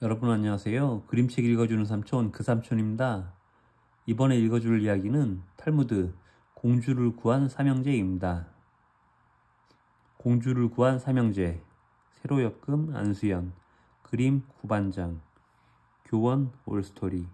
여러분 안녕하세요. 그림책 읽어주는 삼촌 그 삼촌입니다. 이번에 읽어줄 이야기는 탈무드 공주를 구한 삼형제입니다. 공주를 구한 삼형제 새로 엮음 안수연 그림 구반장 교원 올스토리.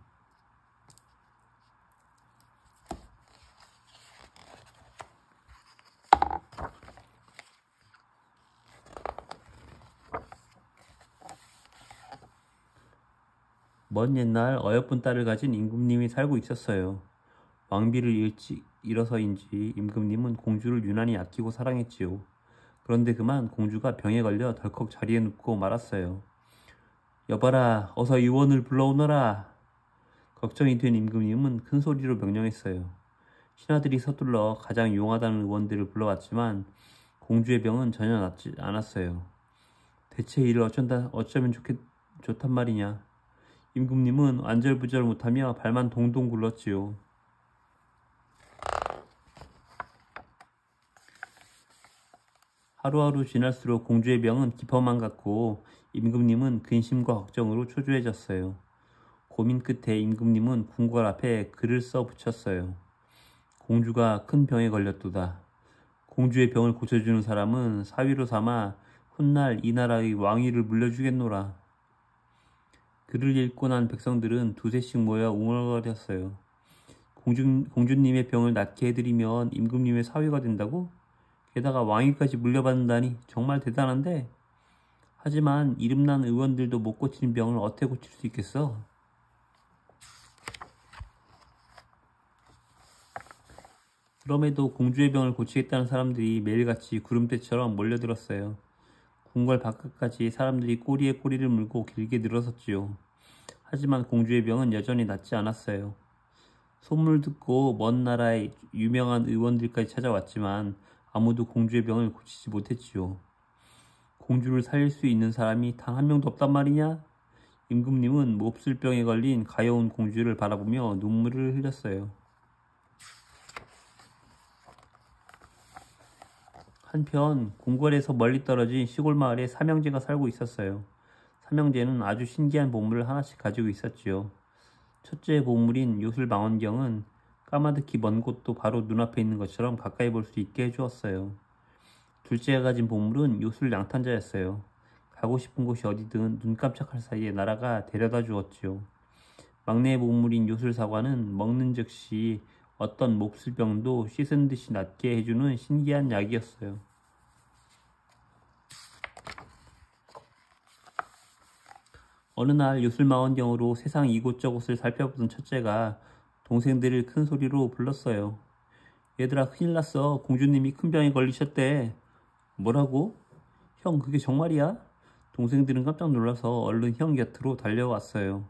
먼 옛날 어여쁜 딸을 가진 임금님이 살고 있었어요. 왕비를 일찍 잃어서인지 임금님은 공주를 유난히 아끼고 사랑했지요. 그런데 그만 공주가 병에 걸려 덜컥 자리에 눕고 말았어요. 여봐라, 어서 의원을 불러오너라. 걱정이 된 임금님은 큰 소리로 명령했어요. 신하들이 서둘러 가장 용하다는 의원들을 불러왔지만 공주의 병은 전혀 낫지 않았어요. 대체 이를 어쩌면 좋단 말이냐. 임금님은 안절부절 못하며 발만 동동 굴렀지요. 하루하루 지날수록 공주의 병은 깊어만 갔고 임금님은 근심과 걱정으로 초조해졌어요. 고민 끝에 임금님은 궁궐 앞에 글을 써 붙였어요. 공주가 큰 병에 걸렸도다. 공주의 병을 고쳐주는 사람은 사위로 삼아 훗날 이 나라의 왕위를 물려주겠노라. 글을 읽고 난 백성들은 두세씩 모여 웅얼거렸어요. 공주님의 병을 낫게 해드리면 임금님의 사위가 된다고? 게다가 왕위까지 물려받는다니 정말 대단한데? 하지만 이름난 의원들도 못 고치는 병을 어떻게 고칠 수 있겠어? 그럼에도 공주의 병을 고치겠다는 사람들이 매일같이 구름대처럼 몰려들었어요. 궁궐 바깥까지 사람들이 꼬리에 꼬리를 물고 길게 늘어섰지요. 하지만 공주의 병은 여전히 낫지 않았어요. 소문을 듣고 먼 나라의 유명한 의원들까지 찾아왔지만 아무도 공주의 병을 고치지 못했지요. 공주를 살릴 수 있는 사람이 단 한 명도 없단 말이냐? 임금님은 몹쓸 병에 걸린 가여운 공주를 바라보며 눈물을 흘렸어요. 한편 궁궐에서 멀리 떨어진 시골 마을에 삼형제가 살고 있었어요. 삼형제는 아주 신기한 보물을 하나씩 가지고 있었지요. 첫째 보물인 요술망원경은 까마득히 먼 곳도 바로 눈앞에 있는 것처럼 가까이 볼 수 있게 해주었어요. 둘째가 가진 보물은 요술 양탄자였어요. 가고 싶은 곳이 어디든 눈 깜짝할 사이에 나라가 데려다 주었지요. 막내의 보물인 요술 사과는 먹는 즉시 어떤 몹쓸 병도 씻은 듯이 낫게 해주는 신기한 약이었어요. 어느 날 요술망원경으로 세상 이곳저곳을 살펴보던 첫째가 동생들을 큰 소리로 불렀어요. 얘들아, 큰일 났어. 공주님이 큰 병에 걸리셨대. 뭐라고? 형, 그게 정말이야? 동생들은 깜짝 놀라서 얼른 형 곁으로 달려왔어요.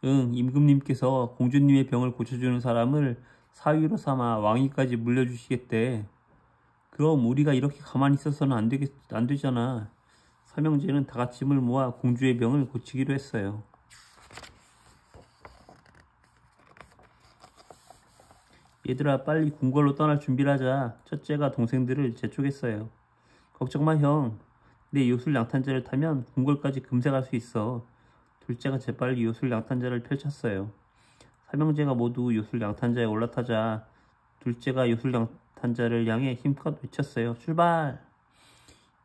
응, 임금님께서 공주님의 병을 고쳐주는 사람을 사위로 삼아 왕위까지 물려주시겠대. 그럼 우리가 이렇게 가만히 있어서는 안 되잖아. 삼형제는 다 같이 힘을 모아 공주의 병을 고치기로 했어요. 얘들아, 빨리 궁궐로 떠날 준비를 하자. 첫째가 동생들을 재촉했어요. 걱정 마, 형. 내 요술 양탄자를 타면 궁궐까지 금세 갈 수 있어. 둘째가 재빨리 요술 양탄자를 펼쳤어요. 삼형제가 모두 요술 양탄자에 올라타자 둘째가 요술 양탄자를 향해 힘껏 외쳤어요. 출발!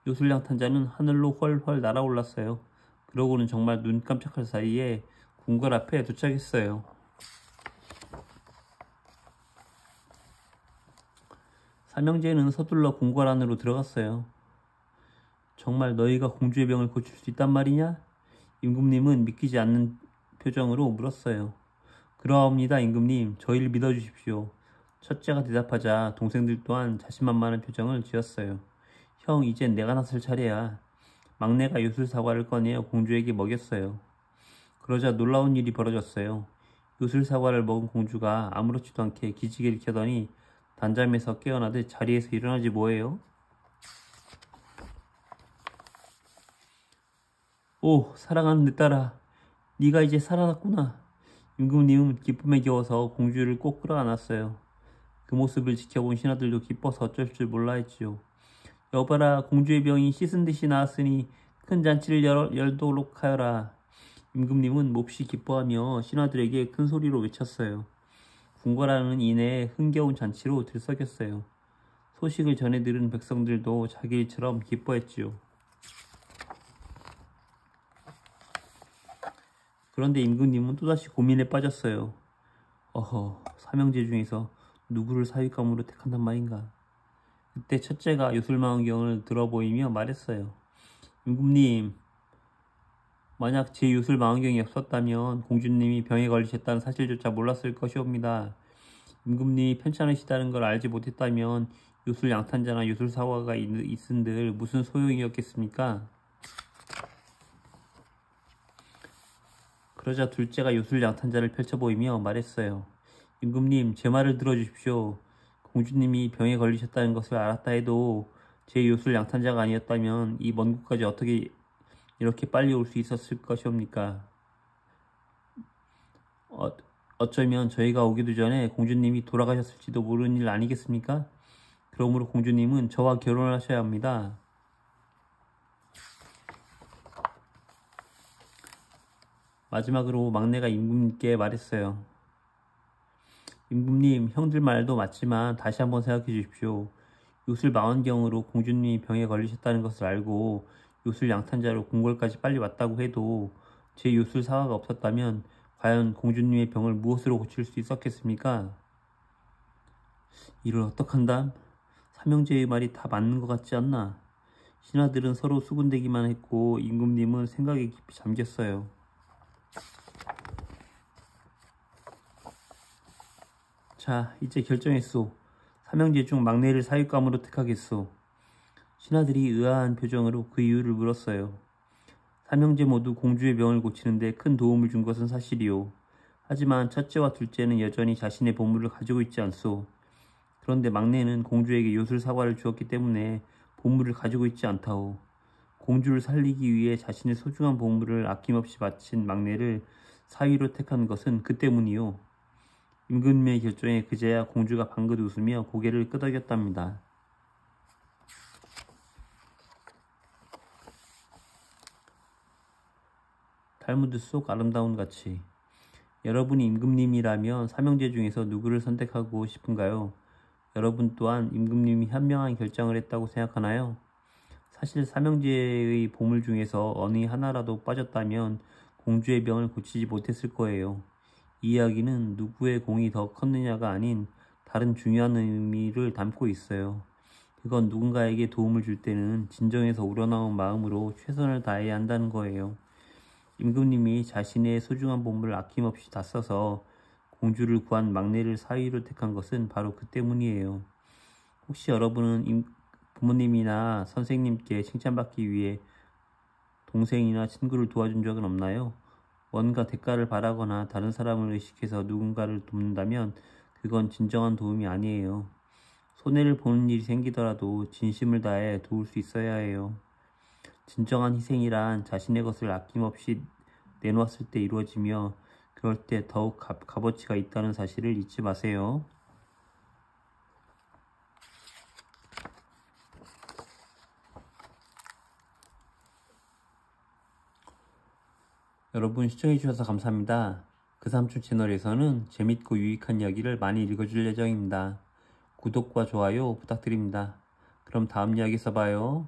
요술 양탄자는 하늘로 훨훨 날아올랐어요. 그러고는 정말 눈 깜짝할 사이에 궁궐 앞에 도착했어요. 삼형제는 서둘러 궁궐 안으로 들어갔어요. 정말 너희가 공주의 병을 고칠 수 있단 말이냐? 임금님은 믿기지 않는 표정으로 물었어요. 그러합니다, 임금님. 저희를 믿어주십시오. 첫째가 대답하자 동생들 또한 자신만만한 표정을 지었어요. 형, 이젠 내가 나설 차례야. 막내가 요술 사과를 꺼내어 공주에게 먹였어요. 그러자 놀라운 일이 벌어졌어요. 요술 사과를 먹은 공주가 아무렇지도 않게 기지개를 켜더니 단잠에서 깨어나듯 자리에서 일어나지 뭐예요? 오, 사랑하는 내 딸아, 네가 이제 살아났구나. 임금님은 기쁨에 겨워서 공주를 꼭 끌어안았어요. 그 모습을 지켜본 신하들도 기뻐서 어쩔 줄 몰라 했지요. 여봐라, 공주의 병이 씻은 듯이 나았으니 큰 잔치를 열도록 하여라. 임금님은 몹시 기뻐하며 신하들에게 큰 소리로 외쳤어요. 궁궐안은 이내 흥겨운 잔치로 들썩였어요. 소식을 전해 들은 백성들도 자기 일처럼 기뻐했지요. 그런데 임금님은 또다시 고민에 빠졌어요. 삼형제 중에서 누구를 사윗감으로 택한단 말인가? 그때 첫째가 요술망원경을 들어보이며 말했어요. 임금님, 만약 제 요술망원경이 없었다면 공주님이 병에 걸리셨다는 사실조차 몰랐을 것이옵니다. 임금님이 편찮으시다는 걸 알지 못했다면 요술 양탄자나 요술 사과가 있은들 무슨 소용이었겠습니까? 그러자 둘째가 요술 양탄자를 펼쳐보이며 말했어요. 임금님, 제 말을 들어주십시오. 공주님이 병에 걸리셨다는 것을 알았다 해도 제 요술 양탄자가 아니었다면 이 먼 곳까지 어떻게 이렇게 빨리 올 수 있었을 것이옵니까? 어쩌면 저희가 오기도 전에 공주님이 돌아가셨을지도 모르는 일 아니겠습니까? 그러므로 공주님은 저와 결혼을 하셔야 합니다. 마지막으로 막내가 임금님께 말했어요. 임금님, 형들 말도 맞지만 다시 한번 생각해 주십시오. 요술 망원경으로 공주님이 병에 걸리셨다는 것을 알고 요술 양탄자로 궁궐까지 빨리 왔다고 해도 제 요술 사과가 없었다면 과연 공주님의 병을 무엇으로 고칠 수 있었겠습니까? 이를 어떡한담? 삼형제의 말이 다 맞는 것 같지 않나? 신하들은 서로 수군대기만 했고 임금님은 생각에 깊이 잠겼어요. 자, 이제 결정했소. 삼형제 중 막내를 사윗감으로 택하겠소. 신하들이 의아한 표정으로 그 이유를 물었어요. 삼형제 모두 공주의 병을 고치는데 큰 도움을 준 것은 사실이오. 하지만 첫째와 둘째는 여전히 자신의 보물을 가지고 있지 않소. 그런데 막내는 공주에게 요술 사과를 주었기 때문에 보물을 가지고 있지 않다오. 공주를 살리기 위해 자신의 소중한 보물을 아낌없이 바친 막내를 사위로 택한 것은 그 때문이오. 임금님의 결정에 그제야 공주가 방긋 웃으며 고개를 끄덕였답니다. 탈무드 속 아름다운 가치. 여러분이 임금님이라면 삼형제 중에서 누구를 선택하고 싶은가요? 여러분 또한 임금님이 현명한 결정을 했다고 생각하나요? 사실 삼형제의 보물 중에서 어느 하나라도 빠졌다면 공주의 병을 고치지 못했을 거예요. 이 이야기는 누구의 공이 더 컸느냐가 아닌 다른 중요한 의미를 담고 있어요. 그건 누군가에게 도움을 줄 때는 진정에서 우러나온 마음으로 최선을 다해야 한다는 거예요. 임금님이 자신의 소중한 보물을 아낌없이 다 써서 공주를 구한 막내를 사위로 택한 것은 바로 그 때문이에요. 혹시 여러분은 부모님이나 선생님께 칭찬받기 위해 동생이나 친구를 도와준 적은 없나요? 뭔가 대가를 바라거나 다른 사람을 의식해서 누군가를 돕는다면 그건 진정한 도움이 아니에요. 손해를 보는 일이 생기더라도 진심을 다해 도울 수 있어야 해요. 진정한 희생이란 자신의 것을 아낌없이 내놓았을 때 이루어지며 그럴 때 더욱 값어치가 있다는 사실을 잊지 마세요. 여러분 시청해주셔서 감사합니다. 그 삼촌 채널에서는 재밌고 유익한 이야기를 많이 읽어줄 예정입니다. 구독과 좋아요 부탁드립니다. 그럼 다음 이야기에서 봐요.